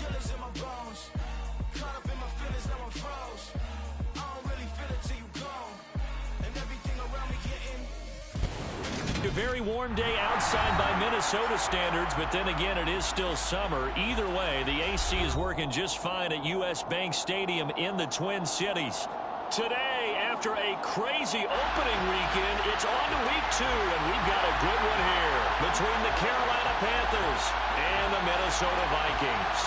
chillers in my bones. Caught up in my feelings, now I'm froze. I don't really feel it till you gone. And everything around me getting. A very warm day outside by Minnesota standards, but then again, it is still summer. Either way, the AC is working just fine at US Bank Stadium in the Twin Cities. Today, after a crazy opening weekend, it's on to week 2, and we've got a good one here between the Carolina Panthers and the Minnesota Vikings.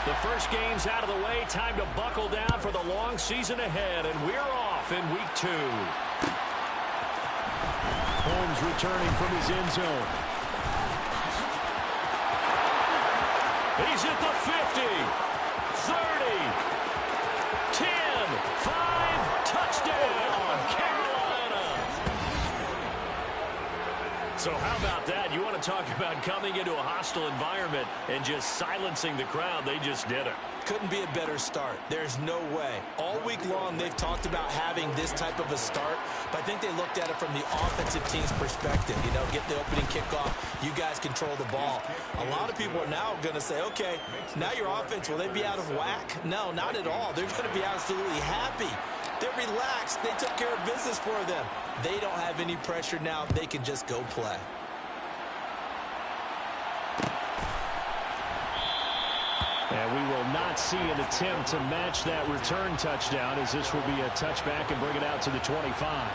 The first game's out of the way. Time to buckle down for the long season ahead, and we're off in week 2. Holmes returning from his end zone. He's at the 50, 30, 10, 5, touchdown, Carolina. So how about that? You want to talk about coming into a hostile environment and just silencing the crowd? They just did it. Couldn't be a better start. There's no way. All week long, they've talked about having this type of a start, but I think they looked at it from the offensive team's perspective. You know, get the opening kickoff. You guys control the ball. A lot of people are now going to say, okay, now your offense, will they be out of whack? No, not at all. They're going to be absolutely happy. They're relaxed. They took care of business for them. They don't have any pressure now. They can just go play. And we will not see an attempt to match that return touchdown, as this will be a touchback and bring it out to the 25.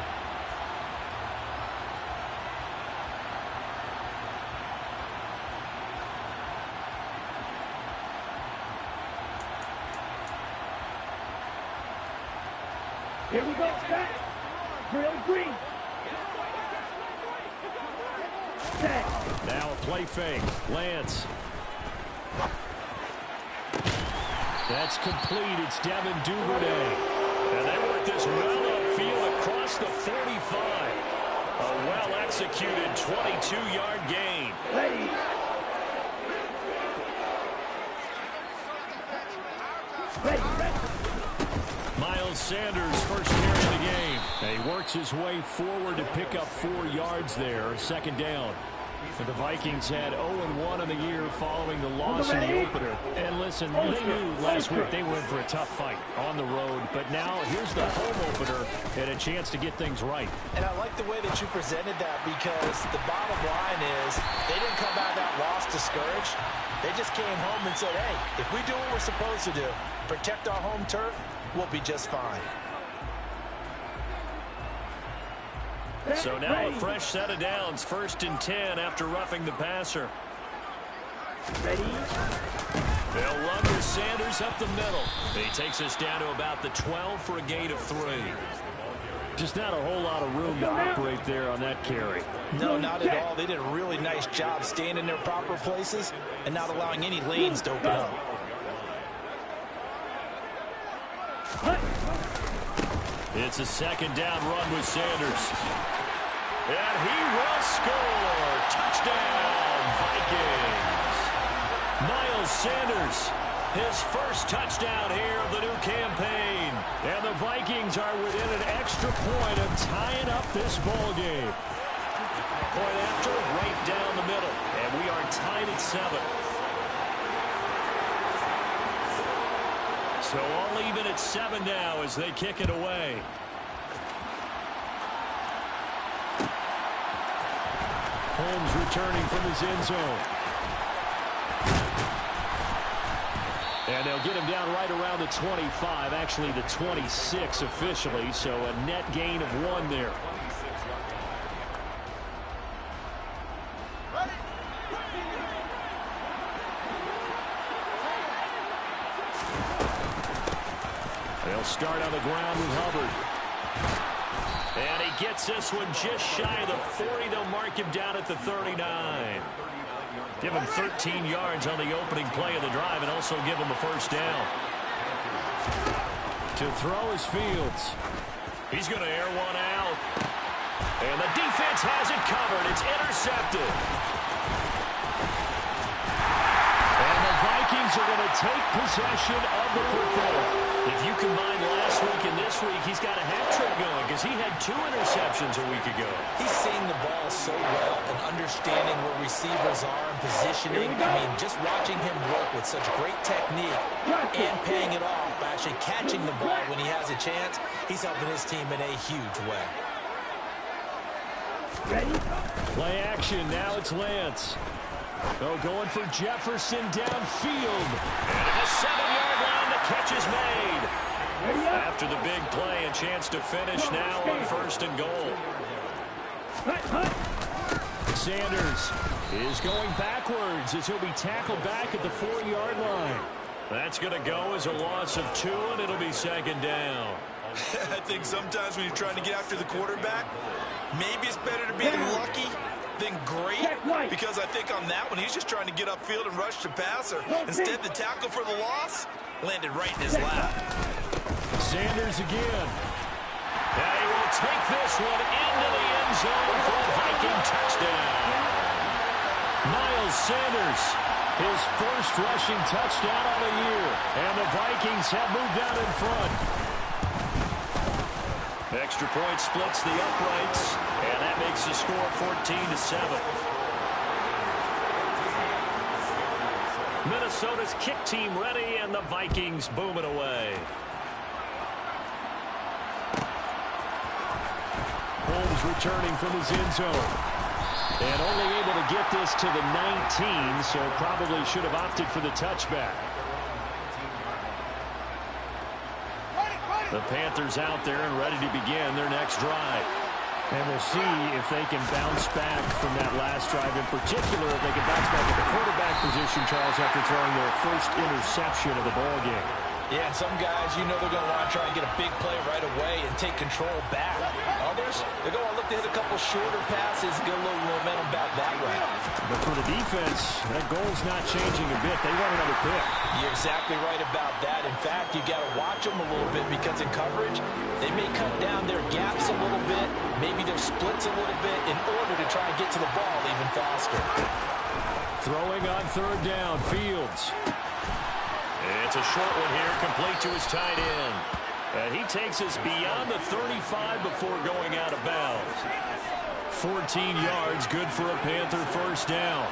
Here we go, back. Drill green. Set. Now a play fake. Lance. That's complete. It's Devin Duvernay. And they work this well upfield across the 45. A well-executed 22-yard gain. Ready. Miles Sanders, first carry of the game. And he works his way forward to pick up 4 yards there. Second down. So the Vikings had 0-1 in the year following the loss in the opener. And listen, they knew last week they were in for a tough fight on the road. But now here's the home opener and a chance to get things right. And I like the way that you presented that, because the bottom line is they didn't come out of that loss discouraged. They just came home and said, hey, if we do what we're supposed to do, protect our home turf, we'll be just fine. So now a fresh set of downs, 1st and 10 after roughing the passer. Ready. They'll run with Sanders up the middle. He takes us down to about the 12 for a gain of 3. Just not a whole lot of room to operate there on that carry. No, not at all. They did a really nice job staying in their proper places and not allowing any lanes to open up. It's a 2nd down run with Sanders. And he will score. Touchdown, Vikings. Miles Sanders, his first touchdown here of the new campaign. And the Vikings are within an extra point of tying up this ball game. Point after, right down the middle. And we are tied at 7. So all even at 7 now as they kick it away. Holmes returning from his end zone. And they'll get him down right around the 25, actually the 26 officially, so a net gain of 1 there. They'll start on the ground with Hubbard. And he gets this one just shy of the 40. They'll mark him down at the 39. Give him 13 yards on the opening play of the drive and also give him a first down. To throw is Fields. He's going to air one out. And the defense has it covered. It's intercepted. And the Vikings are going to take possession of the football. If you combine last week and this week, he's got a hat trick going? Because he had 2 interceptions a week ago. He's seeing the ball so well and understanding where receivers are and positioning. I mean, just watching him work with such great technique and paying it off by actually catching the ball when he has a chance, he's helping his team in a huge way. Play action. Now it's Lance. Oh, going for Jefferson downfield. And at the 7-yard line, the catch is made. After the big play, a chance to finish now on 1st and goal. Sanders is going backwards as he'll be tackled back at the 4-yard line. That's going to go as a loss of 2, and it'll be 2nd down. I think sometimes when you're trying to get after the quarterback, maybe it's better to be lucky than great, because I think on that one, he's just trying to get upfield and rush the passer. Instead, the tackle for the loss landed right in his lap. Sanders again. And he will take this one into the end zone for a Viking touchdown. Miles Sanders, his first rushing touchdown of the year. And the Vikings have moved out in front. Extra point splits the uprights, and that makes the score 14-7. Minnesota's kick team ready, and the Vikings boom it away. Holmes returning from his end zone. And only able to get this to the 19, so probably should have opted for the touchback. The Panthers out there and ready to begin their next drive. And we'll see if they can bounce back from that last drive. In particular, if they can bounce back at the quarterback position, Charles, after throwing their first interception of the ballgame. Yeah, and some guys, you know they're going to want to try and get a big play right away and take control back. Others, they're going to look to hit a couple shorter passes, get a little momentum back that way. But for the defense, that goal's not changing a bit. They want another pick. You're exactly right about that. In fact, you got to watch them a little bit, because in coverage, they may cut down their gaps a little bit, maybe their splits a little bit, in order to try and get to the ball even faster. Throwing on 3rd down, Fields. It's a short one here, complete to his tight end. And he takes us beyond the 35 before going out of bounds. 14 yards, good for a Panther first down.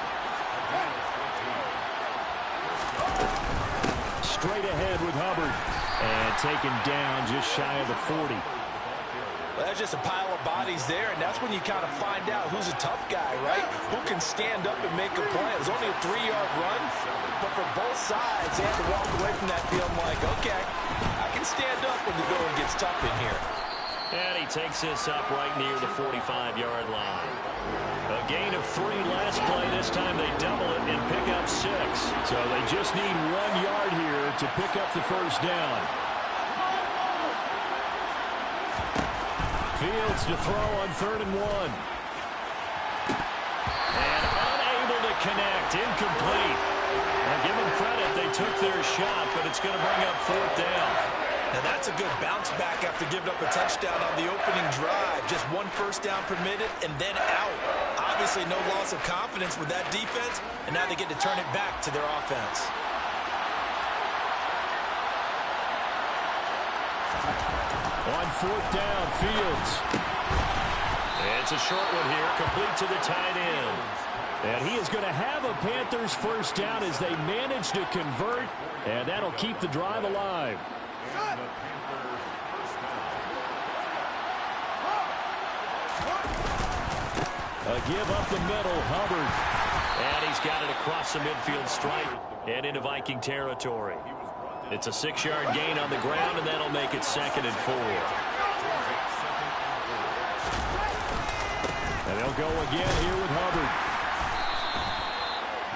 Straight ahead with Hubbard. And taken down just shy of the 40. Well, that's just a pile of bodies there, and that's when you kind of find out who's a tough guy, right? Who can stand up and make a play. It was only a 3-yard run, but for both sides, they had to walk away from that field like, okay, I can stand up when the going gets tough in here. And he takes this up right near the 45-yard line. A gain of 3 last play. This time they double it and pick up 6. So they just need 1 yard here to pick up the first down. Fields to throw on 3rd and 1. And unable to connect. Incomplete. Now give them credit. They took their shot, but it's going to bring up 4th down. Now that's a good bounce back after giving up a touchdown on the opening drive. Just 1 first down permitted and then out. Obviously no loss of confidence with that defense, and now they get to turn it back to their offense. On 4th down, Fields. It's a short one here, complete to the tight end. And he is going to have a Panthers first down as they manage to convert, and that'll keep the drive alive. A give up the middle, Hubbard. And he's got it across the midfield stripe and into Viking territory. It's a 6-yard gain on the ground, and that'll make it 2nd and 4. And they'll go again here with Hubbard.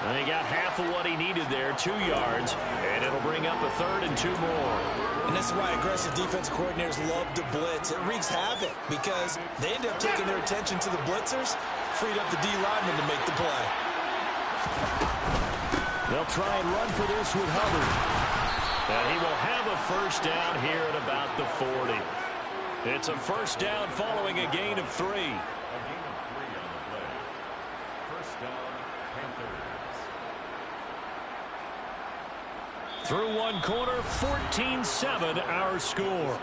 And he got half of what he needed there, 2 yards, and it'll bring up a 3rd and 2 more. And this is why aggressive defensive coordinators love to blitz. It wreaks havoc because they end up taking their attention to the blitzers, freed up the D lineman to make the play. They'll try and run for this with Hubbard. And he will have a first down here at about the 40. It's a first down following a gain of 3. Through one corner, 14-7 our score.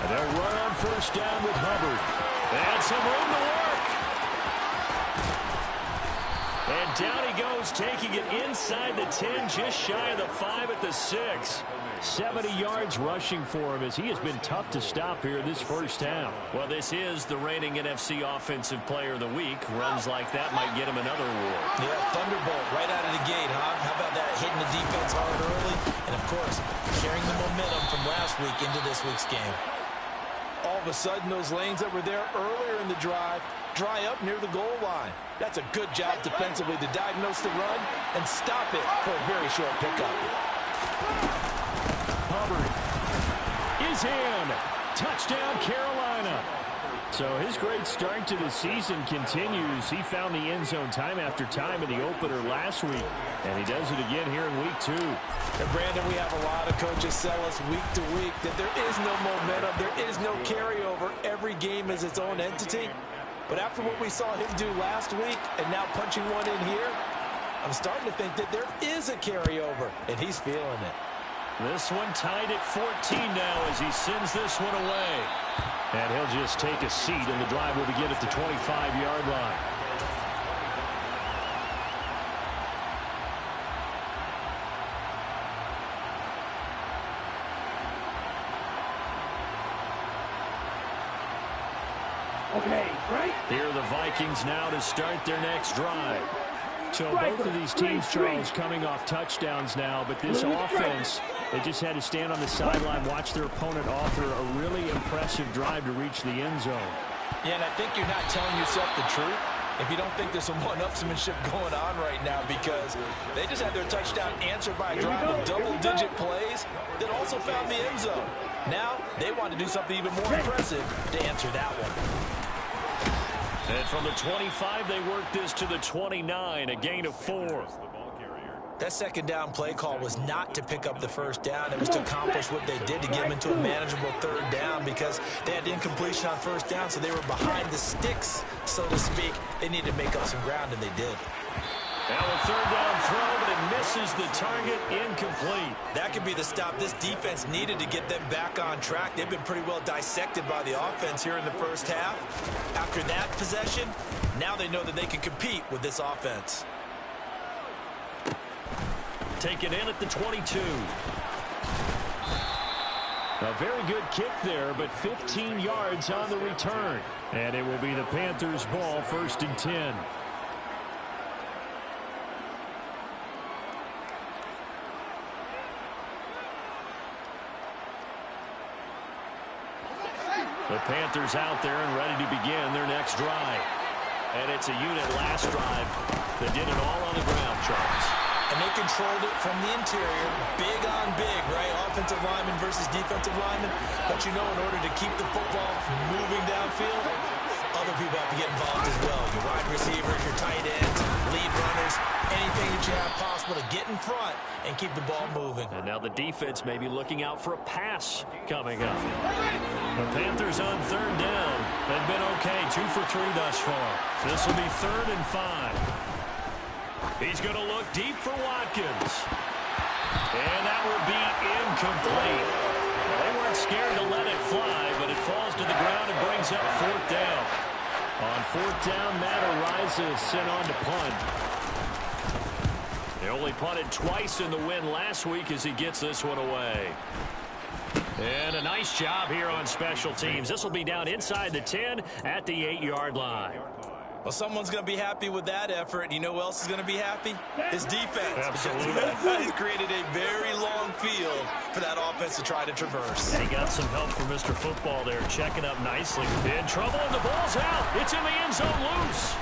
They'll run on first down with Hubbard. And some room to work. And down he goes, taking it inside the 10, just shy of the 5 at the 6. 70 yards rushing for him as he has been tough to stop here this first half. Well, this is the reigning NFC Offensive Player of the Week. Runs like that might get him another award. Yeah, thunderbolt right out of the gate, huh? How about that, hitting the defense hard early? And, of course, carrying the momentum from last week into this week's game. All of a sudden, those lanes that were there earlier in the drive dry up near the goal line. That's a good job defensively to diagnose the run and stop it for a very short pickup. Hubbard is in. Touchdown, Carolina. So his great start to the season continues. He found the end zone time after time in the opener last week, and he does it again here in week 2. And Brandon, we have a lot of coaches sell us week to week that there is no momentum, there is no carryover. Every game is its own entity. But after what we saw him do last week and now punching one in here, I'm starting to think that there is a carryover, and he's feeling it. This one tied at 14 now as he sends this one away. And he'll just take a seat, and the drive will begin at the 25-yard line. Okay, right? Here are the Vikings now to start their next drive. So both of these teams, Charles, coming off touchdowns now, but this offense, they just had to stand on the sideline, watch their opponent offer a really impressive drive to reach the end zone. Yeah, and I think you're not telling yourself the truth if you don't think there's some one-upsmanship going on right now, because they just had their touchdown answered by a drive of double-digit plays that also found the end zone. Now they want to do something even more impressive to answer that one. And from the 25, they work this to the 29, a gain of 4. That second down play call was not to pick up the first down. It was to accomplish what they did to get them into a manageable third down, because they had incompletion on first down, so they were behind the sticks, so to speak. They needed to make up some ground, and they did. Now a third down throw, but it misses the target, incomplete. That could be the stop this defense needed to get them back on track. They've been pretty well dissected by the offense here in the first half. After that possession, now they know that they can compete with this offense. Taken in at the 22. A very good kick there, but 15 yards on the return. And it will be the Panthers' ball, 1st and 10. The Panthers out there and ready to begin their next drive. And it's a unit last drive that did it all on the ground, Charles. And they controlled it from the interior, big on big, right? Offensive lineman versus defensive lineman. But you know, in order to keep the football moving downfield, other people have to get involved as well. Your wide receivers, your tight ends, lead runners, anything that you have possible to get in front and keep the ball moving. And now the defense may be looking out for a pass coming up. The Panthers on third down have been okay, 2 for 3 thus far. This will be 3rd and 5. He's going to look deep for Watkins. And that will be incomplete. They weren't scared to let it fly, but it falls to the ground and brings up 4th down. On 4th down, Matt Ariza is sent on to punt. They only punted twice in the win last week as he gets this one away. And a nice job here on special teams. This will be down inside the 10 at the 8-yard line. Well, someone's going to be happy with that effort. You know who else is going to be happy? His defense. Absolutely. He's created a very long field for that offense to try to traverse. And he got some help from Mr. Football there, checking up nicely. In trouble, and the ball's out. It's in the end zone loose.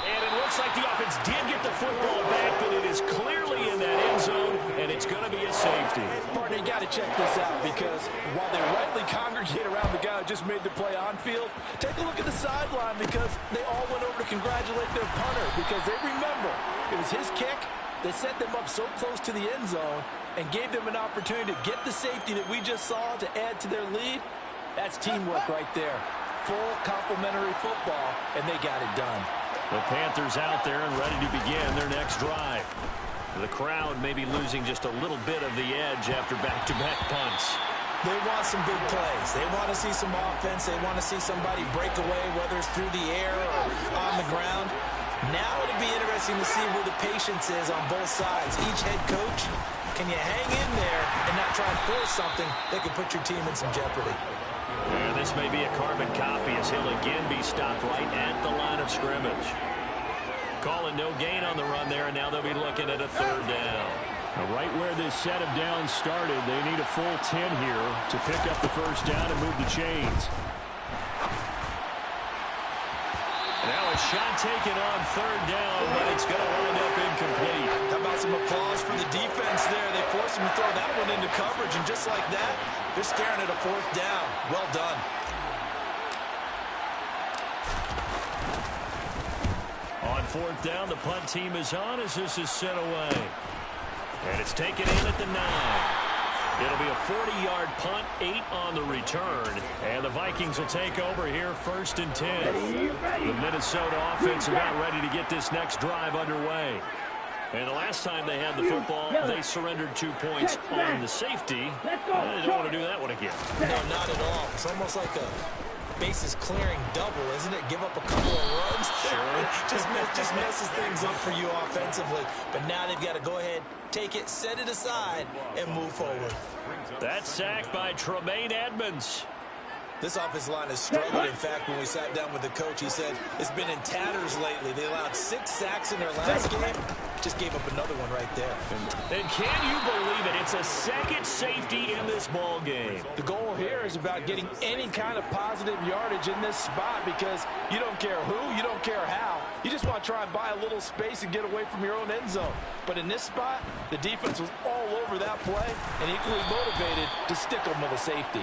And it looks like the offense did get the football back, but it is clearly in that end zone, and it's going to be a safety. Partner, you got to check this out, because while they rightly congregate around the guy who just made the play on field, take a look at the sideline, because they all went over to congratulate their punter, because they remember it was his kick that set them up so close to the end zone and gave them an opportunity to get the safety that we just saw to add to their lead. That's teamwork right there. Full complementary football, and they got it done. The Panthers out there and ready to begin their next drive. The crowd may be losing just a little bit of the edge after back-to-back punts. They want some big plays. They want to see some offense. They want to see somebody break away, whether it's through the air or on the ground. Now it'll be interesting to see where the patience is on both sides. Each head coach, can you hang in there and not try and force something that could put your team in some jeopardy? And this may be a carbon copy as he'll again be stopped right at the line of scrimmage. Calling no gain on the run there, and now they'll be looking at a third down. Now, right where this set of downs started, they need a full 10 here to pick up the first down and move the chains. Now a shot taken on third down, but it's going to wind up incomplete. How about some applause for the defense there? They forced him to throw that one into coverage, and just like that, they're staring at a fourth down. Well done. On fourth down, the punt team is on as this is sent away. And it's taken in at the 9. It'll be a 40-yard punt, 8 on the return. And the Vikings will take over here first and 10. The Minnesota offense about ready to get this next drive underway. And the last time they had the football, they surrendered 2 points on the safety. They don't want to do that one again. No, not at all. It's almost like a bases clearing double, isn't it? Give up a couple of runs. Sure. just messes things up for you offensively. But now they've got to go ahead, take it, set it aside, and move forward. That sack by Tremaine Edmonds. This offensive line has struggled. In fact, when we sat down with the coach, he said it's been in tatters lately. They allowed 6 sacks in their last game. Just gave up another one right there. And can you believe it? It's a second safety in this ball game. The goal here is about getting any kind of positive yardage in this spot because you don't care who, you don't care how. You just want to try and buy a little space and get away from your own end zone. But in this spot, the defense was all over that play and equally motivated to stick them with a safety.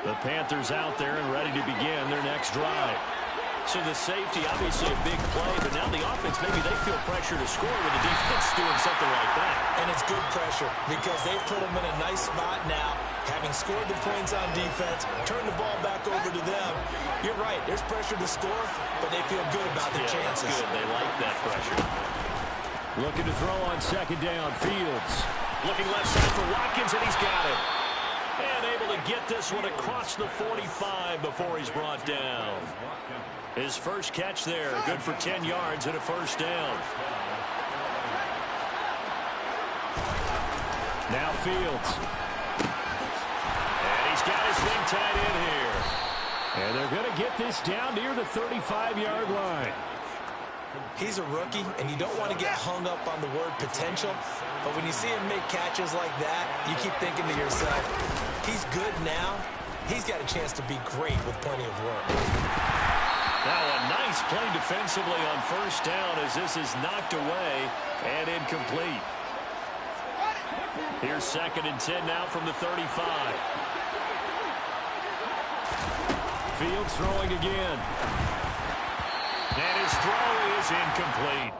The Panthers out there and ready to begin their next drive. So the safety, obviously a big play, but now the offense, maybe they feel pressure to score with the defense doing something like that. And it's good pressure because they've put them in a nice spot now, having scored the points on defense, turn the ball back over to them. You're right, there's pressure to score, but they feel good about their chances. Good. They like that pressure. Looking to throw on second down, Fields. Looking left side for Watkins, and he's got it. And able to get this one across the 45 before he's brought down. His first catch there, good for 10 yards and a first down. Now Fields. And he's got his thing tied in here. And they're going to get this down near the 35-yard line. He's a rookie, and you don't want to get hung up on the word potential. But when you see him make catches like that, you keep thinking to yourself, he's good now. He's got a chance to be great with plenty of work. Now a nice play defensively on first down as this is knocked away and incomplete. Here's second and 10 now from the 35. Fields throwing again. And his throw is incomplete.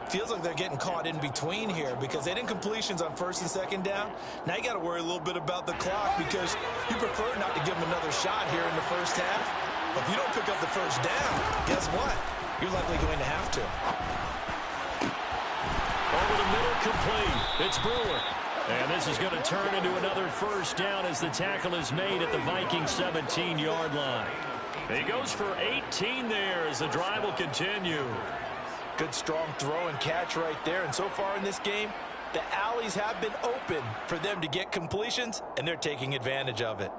Feels like they're getting caught in between here because they didn't completions on first and second down. Now you got to worry a little bit about the clock because you prefer not to give them another shot here in the first half. But if you don't pick up the first down, guess what? You're likely going to have to. Over the middle, complete. It's Brewer. And this is going to turn into another first down as the tackle is made at the Vikings 17-yard line. He goes for 18 there as the drive will continue. Good strong throw and catch right there. And so far in this game, the alleys have been open for them to get completions, and they're taking advantage of it.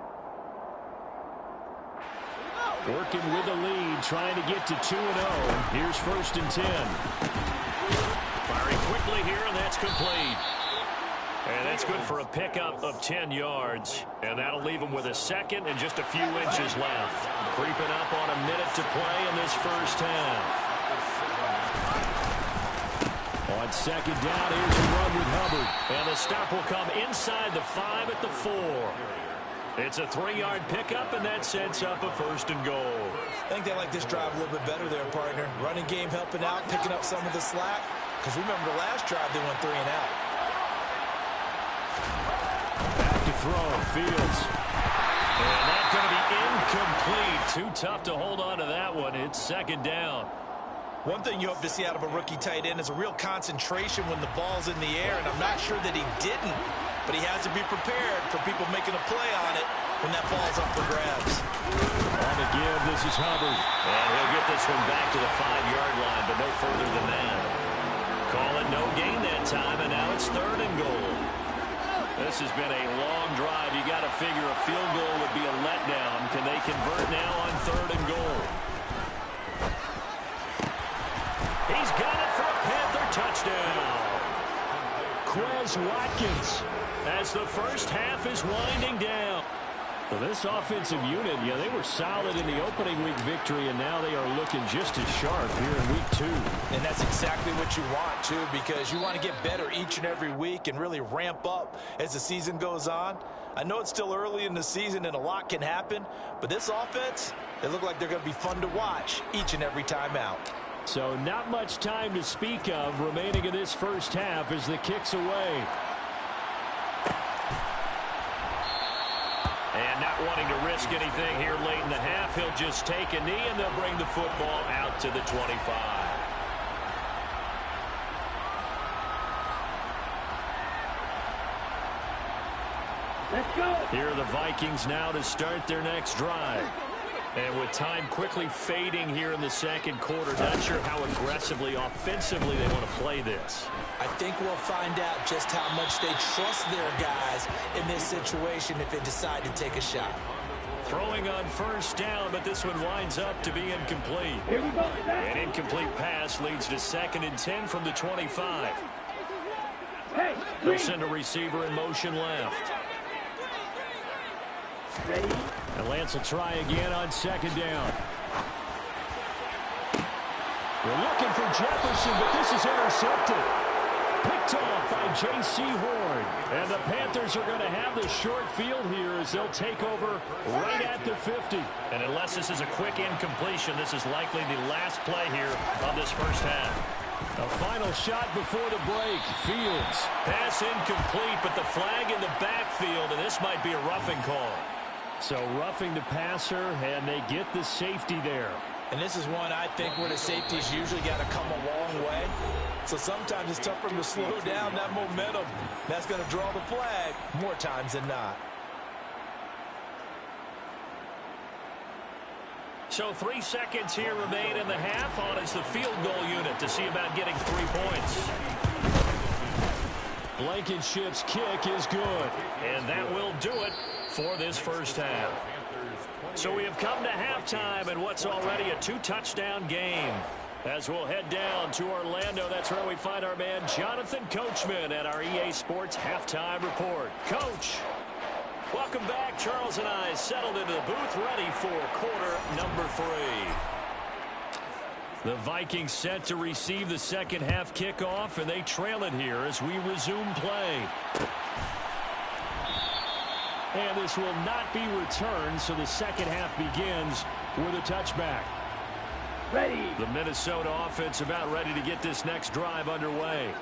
Working with the lead, trying to get to 2-0. Here's first and 10. Firing quickly here, and that's complete. And that's good for a pickup of 10 yards. And that'll leave him with a second and just a few inches left. Creeping up on a minute to play in this first half. On second down, here's a run with Hubbard. And the stop will come inside the 5 at the 4. It's a 3-yard pickup, and that sets up a first and goal. I think they like this drive a little bit better there, partner. Running game helping out, picking up some of the slack. Because remember the last drive, they went 3 and out. Back to throw, Fields. And that's going to be incomplete. Too tough to hold on to that one. It's second down. One thing you hope to see out of a rookie tight end is a real concentration when the ball's in the air, and I'm not sure that he didn't, but he has to be prepared for people making a play on it when that ball's up for grabs. On the give, this is Hubbard. And he'll get this one back to the 5-yard line, but no further than that. Call it no gain that time, and now it's 3rd and goal. This has been a long drive. You got to figure a field goal would be a letdown. Can they convert now on 3rd and goal? He's got it for a Panther touchdown. Quez Watkins as the first half is winding down. Well, this offensive unit, yeah, they were solid in the opening week victory, and now they are looking just as sharp here in week 2. And that's exactly what you want, too, because you want to get better each and every week and really ramp up as the season goes on. I know it's still early in the season and a lot can happen, but this offense, they look like they're going to be fun to watch each and every time out. So not much time to speak of remaining in this first half as the kick's away. And not wanting to risk anything here late in the half, he'll just take a knee and they'll bring the football out to the 25. Let's go. Here are the Vikings now to start their next drive. And with time quickly fading here in the second quarter, not sure how aggressively, offensively they want to play this. I think we'll find out just how much they trust their guys in this situation if they decide to take a shot. Throwing on first down, but this one winds up to be incomplete. Here we go. An incomplete pass leads to 2nd and 10 from the 25. Hey, They'll send a receiver in motion left. ready? And Lance will try again on 2nd down. We're looking for Jefferson, but this is intercepted. Picked off by J.C. Horn. And the Panthers are going to have the short field here as they'll take over right at the 50. And unless this is a quick incompletion, this is likely the last play here of this first half. A final shot before the break. Fields. Pass incomplete, but the flag in the backfield, and this might be a roughing call. So roughing the passer, and they get the safety there. And this is one I think where the safeties usually got to come a long way. So sometimes it's tough for them to slow down that momentum. That's going to draw the flag more times than not. So 3 seconds here remain in the half. On is the field goal unit to see about getting 3 points. Blankenship's kick is good. And that will do it for this first half. So we have come to halftime in what's already a 2-touchdown game. As we'll head down to Orlando, that's where we find our man Jonathan Coachman at our EA Sports Halftime Report. Coach, welcome back. Charles and I settled into the booth ready for quarter number 3. The Vikings set to receive the second half kickoff, and they trail it here as we resume play. And this will not be returned, so the second half begins with a touchback. Ready. The Minnesota offense about ready to get this next drive underway.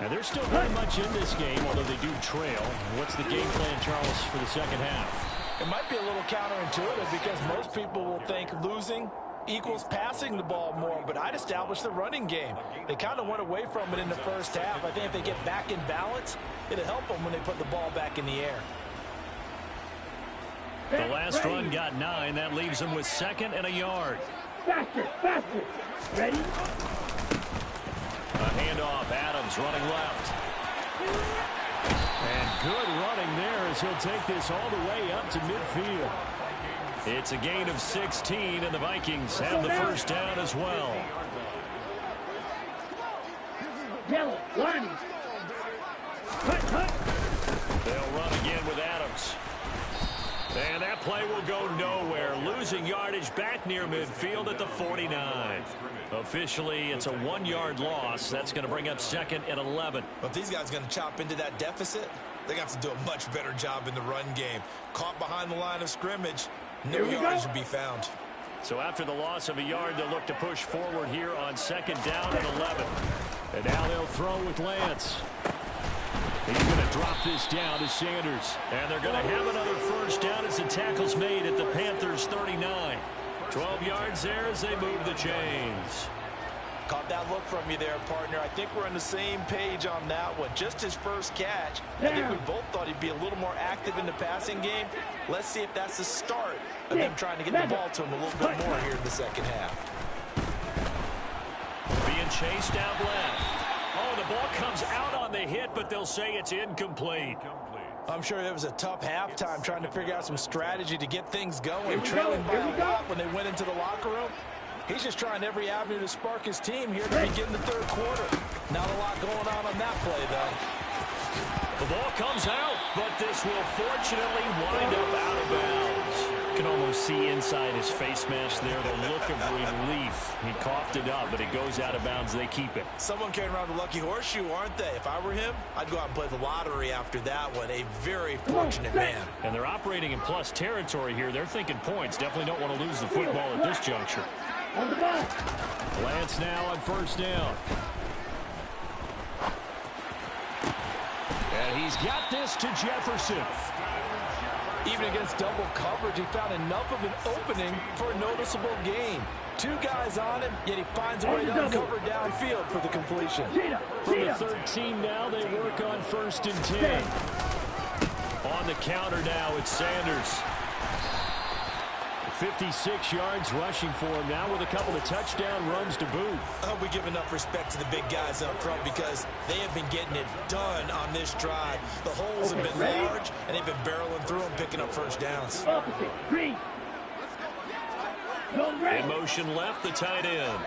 And they're still very much in this game, although they do trail. What's the game plan, Charles, for the second half? It might be a little counterintuitive because most people will think losing equals passing the ball more, but I'd establish the running game. They kind of went away from it in the first half. I think if they get back in balance, it'll help them when they put the ball back in the air. The last run got 9. That leaves them with 2nd and a yard. Faster, faster. Ready? A handoff. Adams running left. And good running there as he'll take this all the way up to midfield. It's a gain of 16, and the Vikings have the first down as well. Yellow, one. Cut. They'll run again with Adams. And that play will go nowhere. Losing yardage back near midfield at the 49. Officially, it's a 1-yard loss. That's going to bring up 2nd and 11. But if these guys are going to chop into that deficit, they're going to have to do a much better job in the run game. Caught behind the line of scrimmage, no yardage would be found. So after the loss of a yard, they'll look to push forward here on 2nd down and 11. And now they'll throw with Lance. He's going to drop this down to Sanders. And they're going to have another first down as the tackle's made at the Panthers' 39. 12 yards there as they move the chains. Caught that look from you there, partner. I think we're on the same page on that one. Just his first catch. I think we both thought he'd be a little more active in the passing game. Let's see if that's the start of them trying to get the ball to him a little bit more here in the second half. Being chased out left. Oh, the ball comes out on the hit, but they'll say it's incomplete. I'm sure it was a tough halftime trying to figure out some strategy to get things going. Trailing by a lot when they went into the locker room. He's just trying every avenue to spark his team here to begin the third quarter. Not a lot going on that play, though. The ball comes out, but this will fortunately wind up out of bounds. You can almost see inside his face mask there the look of relief. He coughed it up, but it goes out of bounds. They keep it. Someone carrying around the lucky horseshoe, aren't they? If I were him, I'd go out and play the lottery after that one. A very fortunate man. And they're operating in plus territory here. They're thinking points. Definitely don't want to lose the football at this juncture. Lance now on first down. And he's got this to Jefferson. Even against double coverage, he found enough of an opening for a noticeable gain. Two guys on him, yet he finds a way to uncover downfield for the completion. From the 13 now, they work on 1st and 10. On the counter now, it's Sanders. 56 yards rushing for him now with a couple of touchdown runs to boot. I hope we give enough respect to the big guys up front because they have been getting it done on this drive. The holes have been large, and they've been barreling through them, picking up first downs. In motion left, the tight end.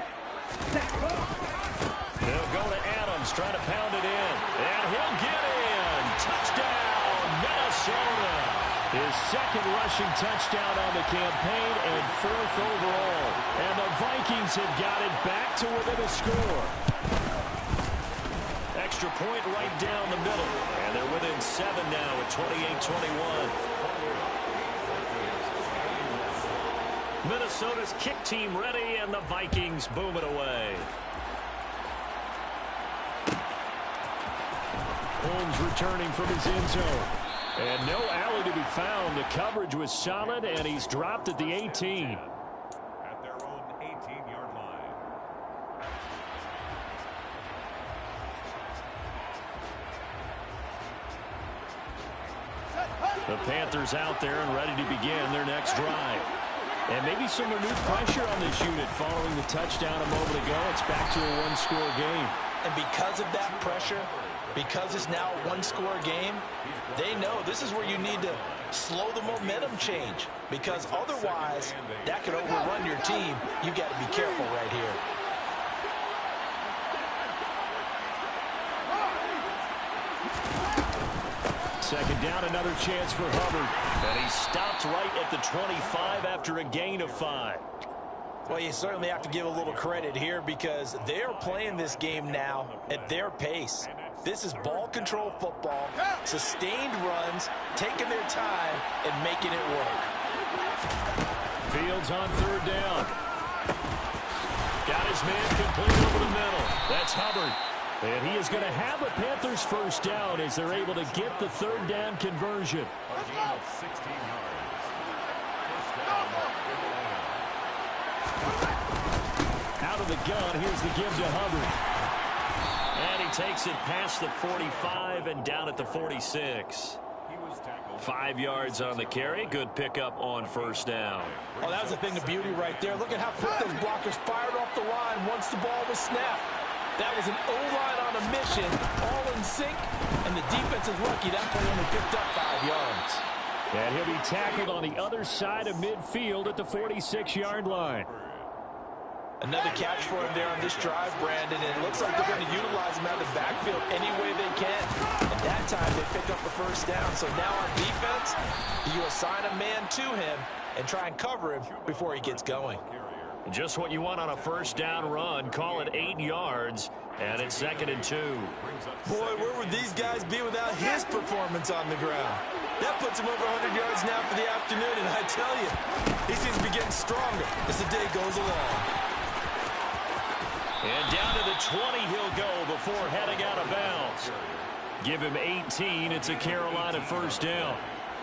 They'll go to Adams, trying to pound it in. And he'll get in. Touchdown, Minnesota. His second rushing touchdown on the campaign and 4th overall. And the Vikings have got it back to within a score. Extra point right down the middle. And they're within 7 now at 28-21. Minnesota's kick team ready, and the Vikings boom it away. Holmes returning from his end zone. And no alley to be found. The coverage was solid, and he's dropped at the 18. At their own 18-yard line. The Panthers out there and ready to begin their next drive. And maybe some renewed pressure on this unit following the touchdown a moment ago. It's back to a one-score game. And because of that pressure, because it's now a one-score game, they know this is where you need to slow the momentum change because otherwise that could overrun your team. You got to be careful right here. Second down, another chance for Hubbard. And he stopped right at the 25 after a gain of 5. Well, you certainly have to give a little credit here because they're playing this game now at their pace. This is ball control football, sustained runs, taking their time, and making it work. Fields on 3rd down. Got his man complete over the middle. That's Hubbard. And he is going to have a Panthers first down as they're able to get the 3rd down conversion. Out of the gun, here's the give to Hubbard. And he takes it past the 45 and down at the 46. 5 yards on the carry. Good pickup on first down. Oh, that was a thing of beauty right there. Look at how quick those blockers fired off the line once the ball was snapped. That was an O-line on a mission, all in sync, and the defense is lucky that play only picked up 5 yards. And he'll be tackled on the other side of midfield at the 46-yard line. Another catch for him there on this drive, Brandon, and it looks like they're going to utilize him out of the backfield any way they can. And that time they pick up the first down. So now on defense, you assign a man to him and try and cover him before he gets going. Just what you want on a first down run. Call it 8 yards, and it's 2nd and 2. Boy, where would these guys be without his performance on the ground? That puts him over 100 yards now for the afternoon, and I tell you, he seems to be getting stronger as the day goes along. And down to the 20 he'll go before heading out of bounds. Give him 18. It's a Carolina first down.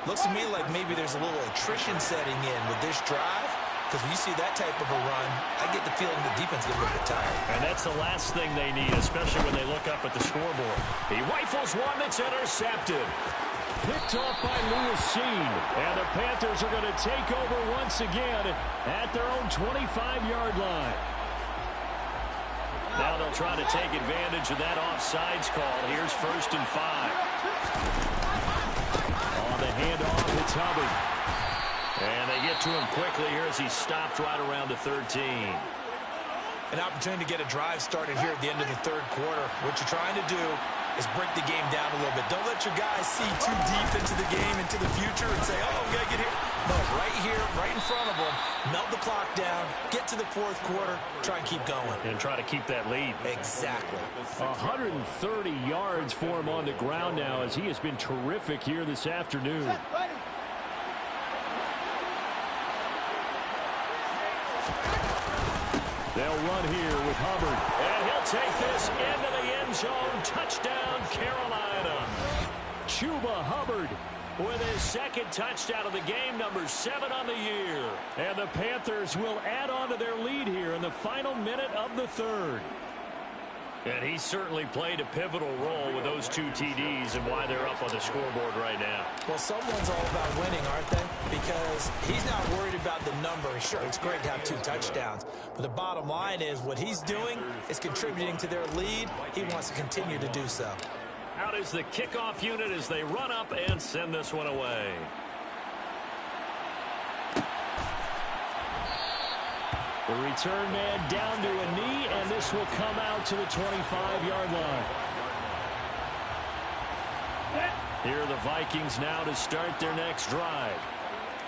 Looks to me like maybe there's a little attrition setting in with this drive. because when you see that type of a run, I get the feeling the defense gets a little bit tired. And that's the last thing they need, especially when they look up at the scoreboard. He rifles one that's intercepted. Picked off by Lewis Seen. And the Panthers are going to take over once again at their own 25-yard line. Now they'll try to take advantage of that offsides call. Here's 1st and 5. On the handoff, it's Hubbard. And they get to him quickly here as he stopped right around the 13. An opportunity to get a drive started here at the end of the third quarter. What you're trying to do is break the game down a little bit. Don't let your guys see too deep into the game, into the future, and say, oh, we got to get here. No, right here, right in front of them, melt the clock down, get to the fourth quarter, try and keep going. And try to keep that lead. Exactly. 130 yards for him on the ground now as he has been terrific here this afternoon. They'll run here with Hubbard. And he'll take this into the end zone. Touchdown, Carolina. Chuba Hubbard with his second touchdown of the game, number 7 on the year. And the Panthers will add on to their lead here in the final minute of the third. And he certainly played a pivotal role with those 2 TDs and why they're up on the scoreboard right now. Well, someone's all about winning, aren't they? Because he's not worried about the number. Sure, it's great to have 2 touchdowns. But the bottom line is what he's doing is contributing to their lead. He wants to continue to do so. Out is the kickoff unit as they run up and send this one away. The return man down to a knee, and this will come out to the 25-yard line. Here are the Vikings now to start their next drive.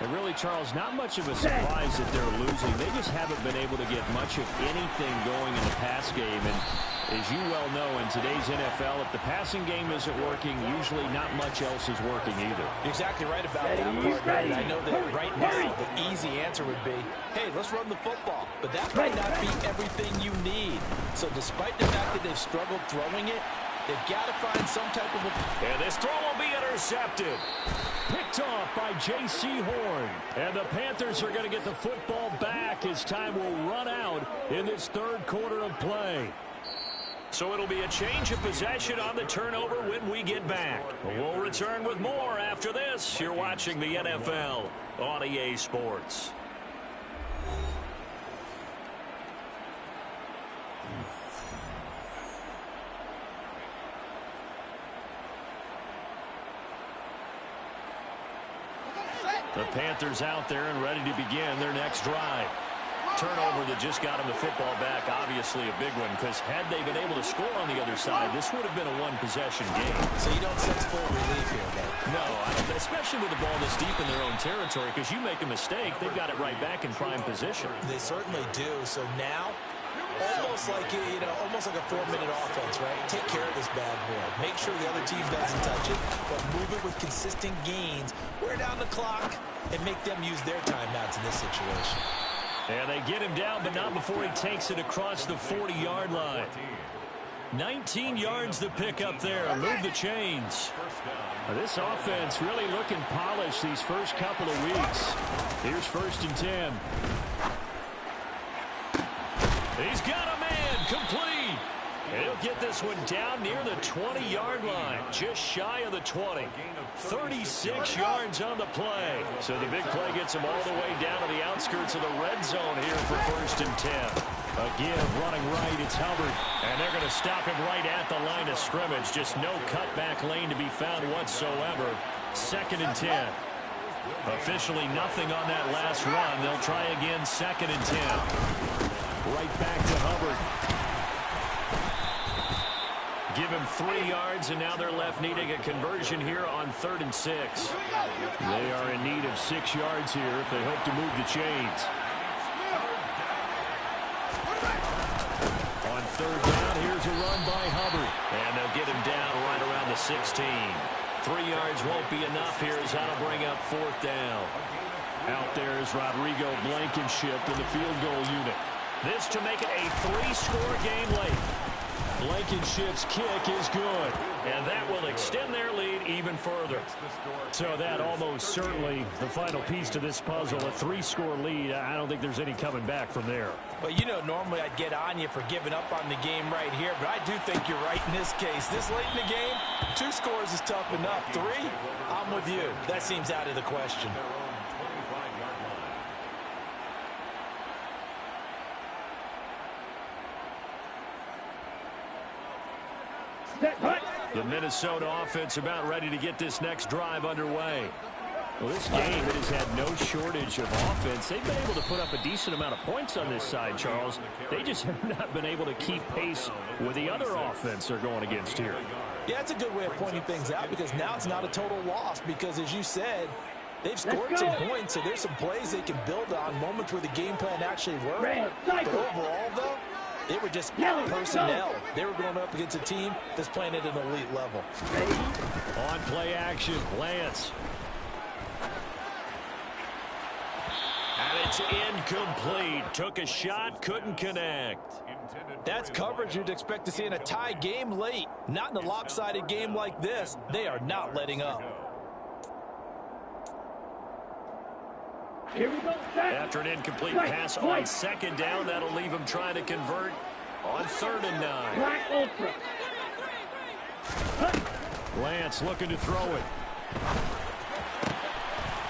And really, Charles, not much of a surprise that they're losing. They just haven't been able to get much of anything going in the pass game. And as you well know, in today's NFL, if the passing game isn't working, usually not much else is working either. You're exactly right about that part, David. I know that right now the easy answer would be, hey, let's run the football. But that might not be everything you need. So despite the fact that they've struggled throwing it, they've got to find some type of a... And this throw will be intercepted. Picked off by J.C. Horn. And the Panthers are going to get the football back as time will run out in this third quarter of play. So it'll be a change of possession on the turnover when we get back. We'll return with more after this. You're watching the NFL on EA Sports. The Panthers out there and ready to begin their next drive. Turnover that just got him the football back, obviously a big one, because had they been able to score on the other side, this would have been a one-possession game. So you don't sense full relief here, man? No, I don't, especially with the ball this deep in their own territory, because you make a mistake, they've got it right back in prime position. They certainly do. So now, almost like a 4-minute offense, right? Take care of this bad boy. Make sure the other team doesn't touch it, but move it with consistent gains. Wear down the clock and make them use their timeouts in this situation. And they get him down, but not before he takes it across the 40-yard line. 19 yards to pick up there. Move the chains. This offense really looking polished these first couple of weeks. Here's 1st and 10. He's got a man complete. And he'll get this one down near the 20-yard line, just shy of the 20. 36 yards on the play. So the big play gets him all the way down to the outskirts of the red zone here for 1st and 10. Again, running right, it's Hubbard. And they're going to stop him right at the line of scrimmage. Just no cutback lane to be found whatsoever. 2nd and 10. Officially nothing on that last run. They'll try again, 2nd and 10. Right back to Hubbard. Give him 3 yards, and now they're left needing a conversion here on 3rd and 6. They are in need of 6 yards here if they hope to move the chains. On 3rd down, here's a run by Hubbard. And they'll get him down right around the 16. 3 yards won't be enough here as that'll bring up 4th down. Out there is Rodrigo Blankenship in the field goal unit. This to make it a 3-score game late. Blankenship Blankenship's kick is good. And that will extend their lead even further. So that almost certainly the final piece to this puzzle, a 3-score lead. I don't think there's any coming back from there. Well, you know, normally I'd get on you for giving up on the game right here, but I do think you're right in this case. This late in the game, 2 scores is tough enough. 3, I'm with you. That seems out of the question. The Minnesota offense about ready to get this next drive underway. Well, this game, it has had no shortage of offense. They've been able to put up a decent amount of points on this side, Charles. They just have not been able to keep pace with the other offense they're going against here. Yeah, it's a good way of pointing things out because now it's not a total loss because, as you said, they've scored some points, so there's some plays they can build on, moments where the game plan actually worked. But overall, though, they were just personnel. They were going up against a team that's playing at an elite level. On play action, Lance. And it's incomplete. Took a shot, couldn't connect. That's coverage you'd expect to see in a tie game late. Not in a lopsided game like this. They are not letting up. Here we go. After an incomplete pass on 2nd down, that'll leave him trying to convert on 3rd and 9. Black Ultra. Lance looking to throw it.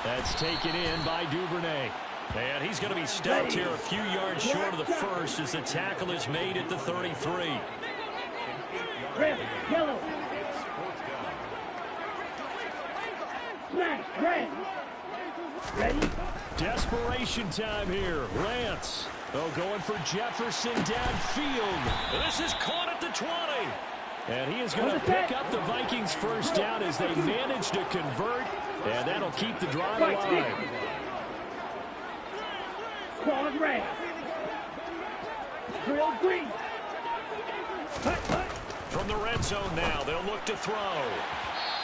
That's taken in by Duvernay. And he's going to be stopped here a few yards short of the first as the tackle is made at the 33. Red, yellow. Smash, red. Ready? Desperation time here. Lance. Oh, going for Jefferson downfield. And this is caught at the 20. And he is going to pick up the Vikings first down as they manage to convert. And that'll keep the drive alive. Quad red. Drill green. From the red zone now, they'll look to throw.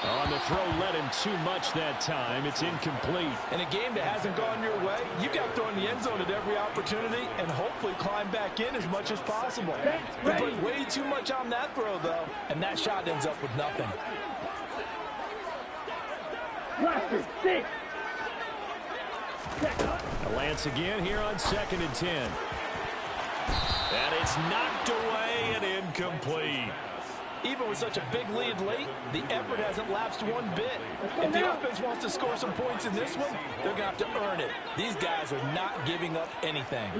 On the throw, led him too much that time. It's incomplete. In a game that hasn't gone your way, you got to throw in the end zone at every opportunity and hopefully climb back in as much as possible. You put way too much on that throw, though, and that shot ends up with nothing. Blaster, 6. Lance again here on 2nd and 10. And it's knocked away and incomplete. Even with such a big lead late, the effort hasn't lapsed one bit. If the offense wants to score some points in this one, they're going to have to earn it. These guys are not giving up anything.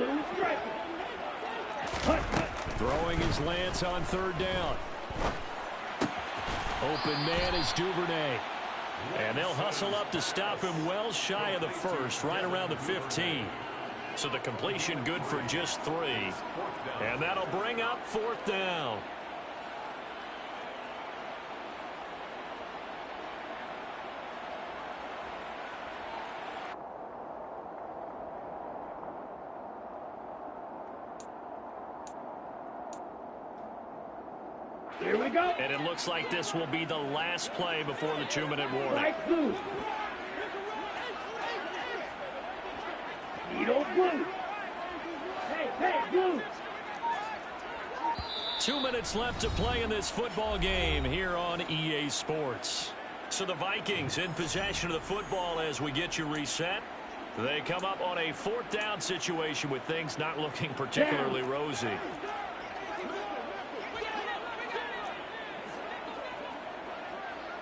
Throwing his Lance on 3rd down. Open man is Duvernay. And they'll hustle up to stop him well shy of the first, right around the 15. So the completion good for just 3. And that'll bring up 4th down. Here we go. And it looks like this will be the last play before the 2-minute warning. Light blue. Needle blue. Hey, blue. 2 minutes left to play in this football game here on EA Sports. So the Vikings in possession of the football as we get you reset. They come up on a 4th down situation with things not looking particularly rosy.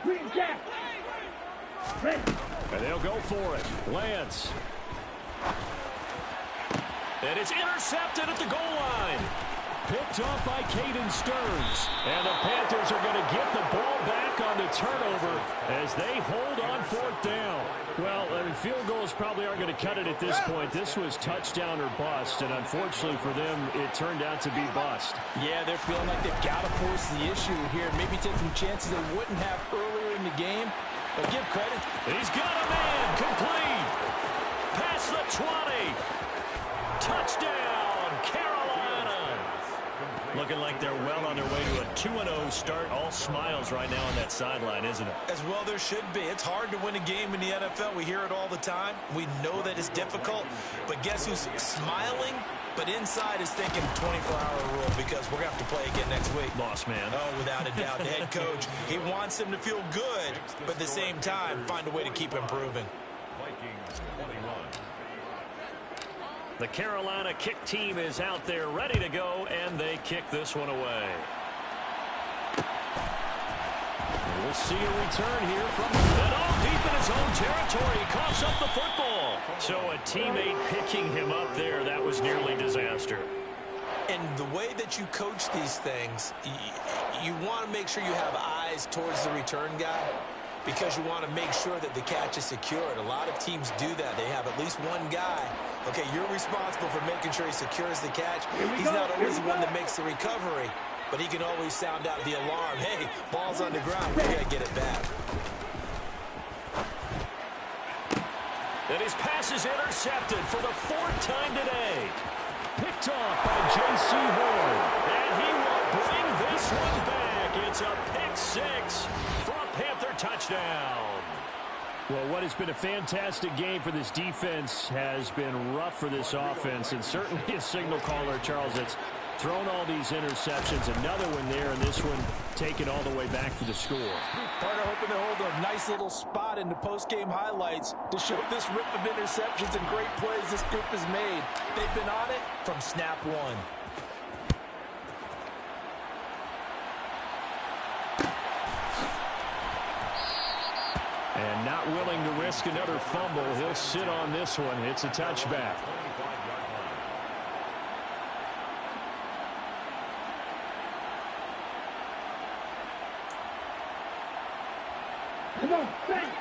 Green jack. Ready. And they'll go for it. Lance. And it's intercepted at the goal line. Picked off by Caden Stearns. And the Panthers are going to get the ball back on the turnover as they hold on 4th down. Well, I mean, field goals probably aren't going to cut it at this point. This was touchdown or bust, and unfortunately for them, it turned out to be bust. Yeah, they're feeling like they've got to force the issue here. Maybe take some chances they wouldn't have earlier in the game. But give credit. He's got a man. Complete. Past the 20. Touchdown, Carolina. Looking like they're well on their way to a 2-0 start. All smiles right now on that sideline, isn't it? As well there should be. It's hard to win a game in the NFL. We hear it all the time. We know that it's difficult. But guess who's smiling? But inside is thinking 24-hour rule because we're going to have to play again next week. Boss man. Oh, without a doubt. The head coach, he wants them to feel good, but at the same time, find a way to keep improving. Vikings 21. The Carolina kick team is out there ready to go, and they kick this one away. We'll see a return here from deep in his own territory. He coughs up the football. So a teammate picking him up there, that was nearly disaster. And the way that you coach these things, you want to make sure you have eyes towards the return guy because you want to make sure that the catch is secured. A lot of teams do that. They have at least one guy. Okay, you're responsible for making sure he secures the catch. He's not always the one that makes the recovery, but he can always sound out the alarm. Hey, ball's on the ground. We got to get it back. And his pass is intercepted for the 4th time today. Picked off by J.C. Horn. And he will bring this one back. It's a pick 6 for a Panther touchdown. Well, what has been a fantastic game for this defense has been rough for this offense, and certainly a signal caller, Charles, that's thrown all these interceptions. Another one there, and this one taken all the way back for the score. Partner hoping to hold a nice little spot in the post-game highlights to show this rip of interceptions and great plays this group has made. They've been on it from snap one. And not willing to risk another fumble. He'll sit on this one. It's a touchback.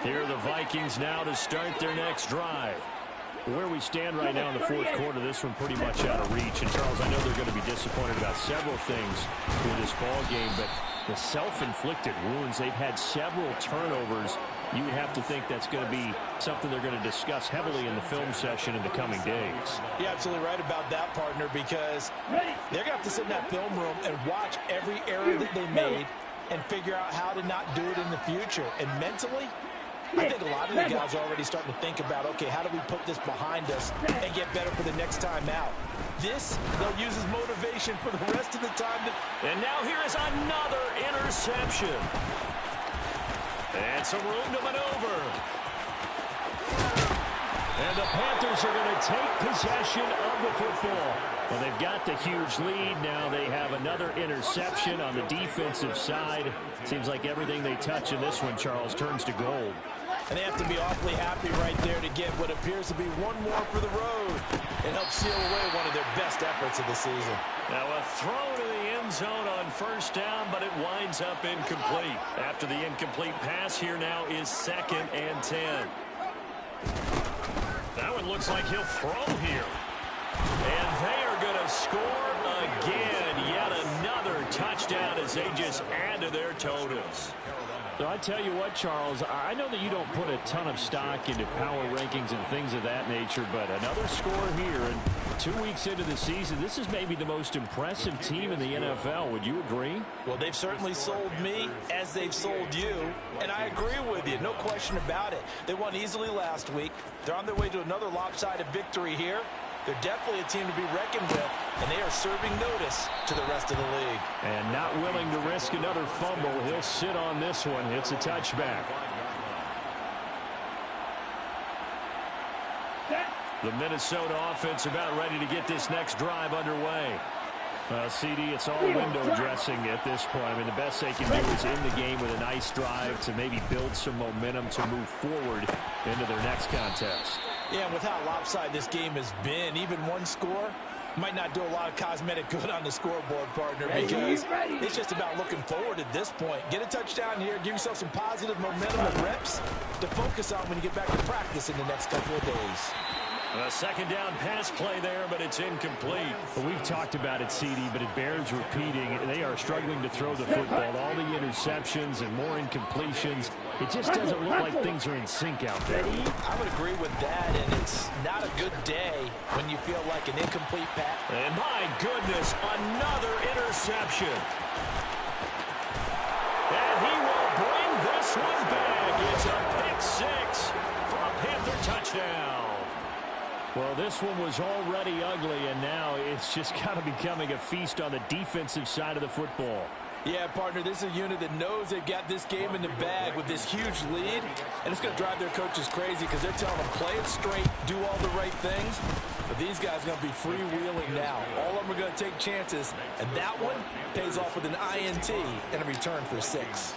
Here are the Vikings now to start their next drive. Where we stand right now in the 4th quarter, this one pretty much out of reach. And, Charles, I know they're going to be disappointed about several things with this ball game, but the self-inflicted wounds, they've had several turnovers. You would have to think that's going to be something they're going to discuss heavily in the film session in the coming days. You're absolutely right about that, partner, because they're going to have to sit in that film room and watch every error that they made and figure out how to not do it in the future. And mentally, I think a lot of the guys are already starting to think about, okay, how do we put this behind us and get better for the next time out? This, they'll use as motivation for the rest of the time. And now here is another interception. And some room to maneuver. And the Panthers are going to take possession of the football. Well, they've got the huge lead. Now they have another interception on the defensive side. Seems like everything they touch in this one, Charles, turns to gold. And they have to be awfully happy right there to get what appears to be one more for the road and help seal away one of their best efforts of the season. Now a throw to the end zone on 1st down, but it winds up incomplete. After the incomplete pass, here now is 2nd and 10. That one looks like he'll throw here. And they are going to score again. Yet another touchdown as they just add to their totals. So I tell you what, Charles, I know that you don't put a ton of stock into power rankings and things of that nature, but another score here, and 2 weeks into the season, this is maybe the most impressive team in the NFL. Would you agree? Well, they've certainly sold me as they've sold you, and I agree with you, no question about it. They won easily last week. They're on their way to another lopsided victory here. They're definitely a team to be reckoned with, and they are serving notice to the rest of the league. And not willing to risk another fumble. He'll sit on this one. It's a touchback. The Minnesota offense about ready to get this next drive underway. Well, CD, it's all window dressing at this point. I mean, the best they can do is end the game with a nice drive to maybe build some momentum to move forward into their next contest. Yeah, and with how lopsided this game has been, even one score might not do a lot of cosmetic good on the scoreboard, partner, because it's just about looking forward at this point. Get a touchdown here, give yourself some positive momentum and reps to focus on when you get back to practice in the next couple of days. A second down pass play there, but it's incomplete. Well, we've talked about it, CD, but it bears repeating. They are struggling to throw the football. All the interceptions and more incompletions. It just doesn't look like things are in sync out there. I would agree with that, and it's not a good day when you feel like an incomplete pass. And my goodness, another interception. And he will bring this one back. It's a pick six for a Panther touchdown. Well, this one was already ugly, and now it's just kind of becoming a feast on the defensive side of the football. Yeah, partner, this is a unit that knows they've got this game in the bag with this huge lead, and it's going to drive their coaches crazy because they're telling them play it straight, do all the right things. But these guys are going to be freewheeling now. All of them are going to take chances, and that one pays off with an INT and a return for 6.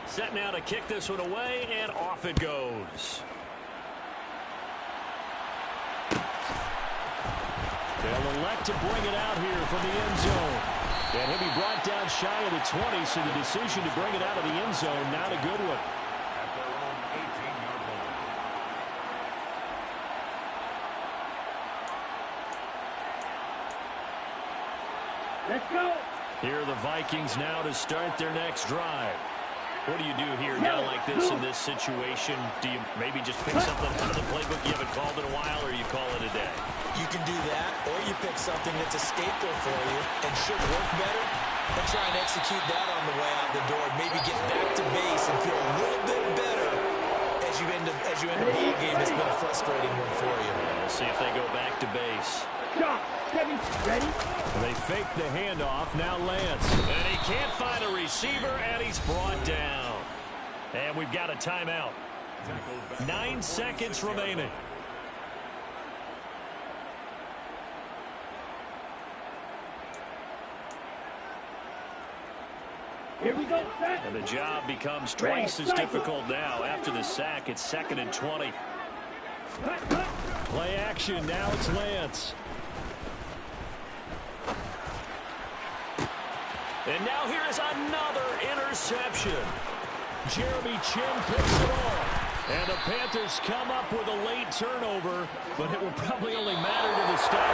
Set now to kick this one away, and off it goes. They'll elect to bring it out here from the end zone. And he'll be brought down shy of the 20, so the decision to bring it out of the end zone, not a good one. At their own 18-yard line. Let's go. Here are the Vikings now to start their next drive. What do you do here, down like this in this situation? Do you maybe just pick something out of the playbook you haven't called in a while, or you call it a day? You can do that, or you pick something that's a staple for you and should work better, and try and execute that on the way out the door. Maybe get back to base and feel a little bit better as you end a ball game that's been a frustrating one for you. We'll see if they go back to base. Shot. Ready? They fake the handoff. Now Lance. And he can't find a receiver, and he's brought down. And we've got a timeout. 9 seconds remaining. Here we go, set. And the job becomes twice as difficult now. After the sack, it's 2nd and 20. Play action. Now it's Lance. And now here is another interception. Jeremy Chin picks it off. And the Panthers come up with a late turnover, but it will probably only matter to the status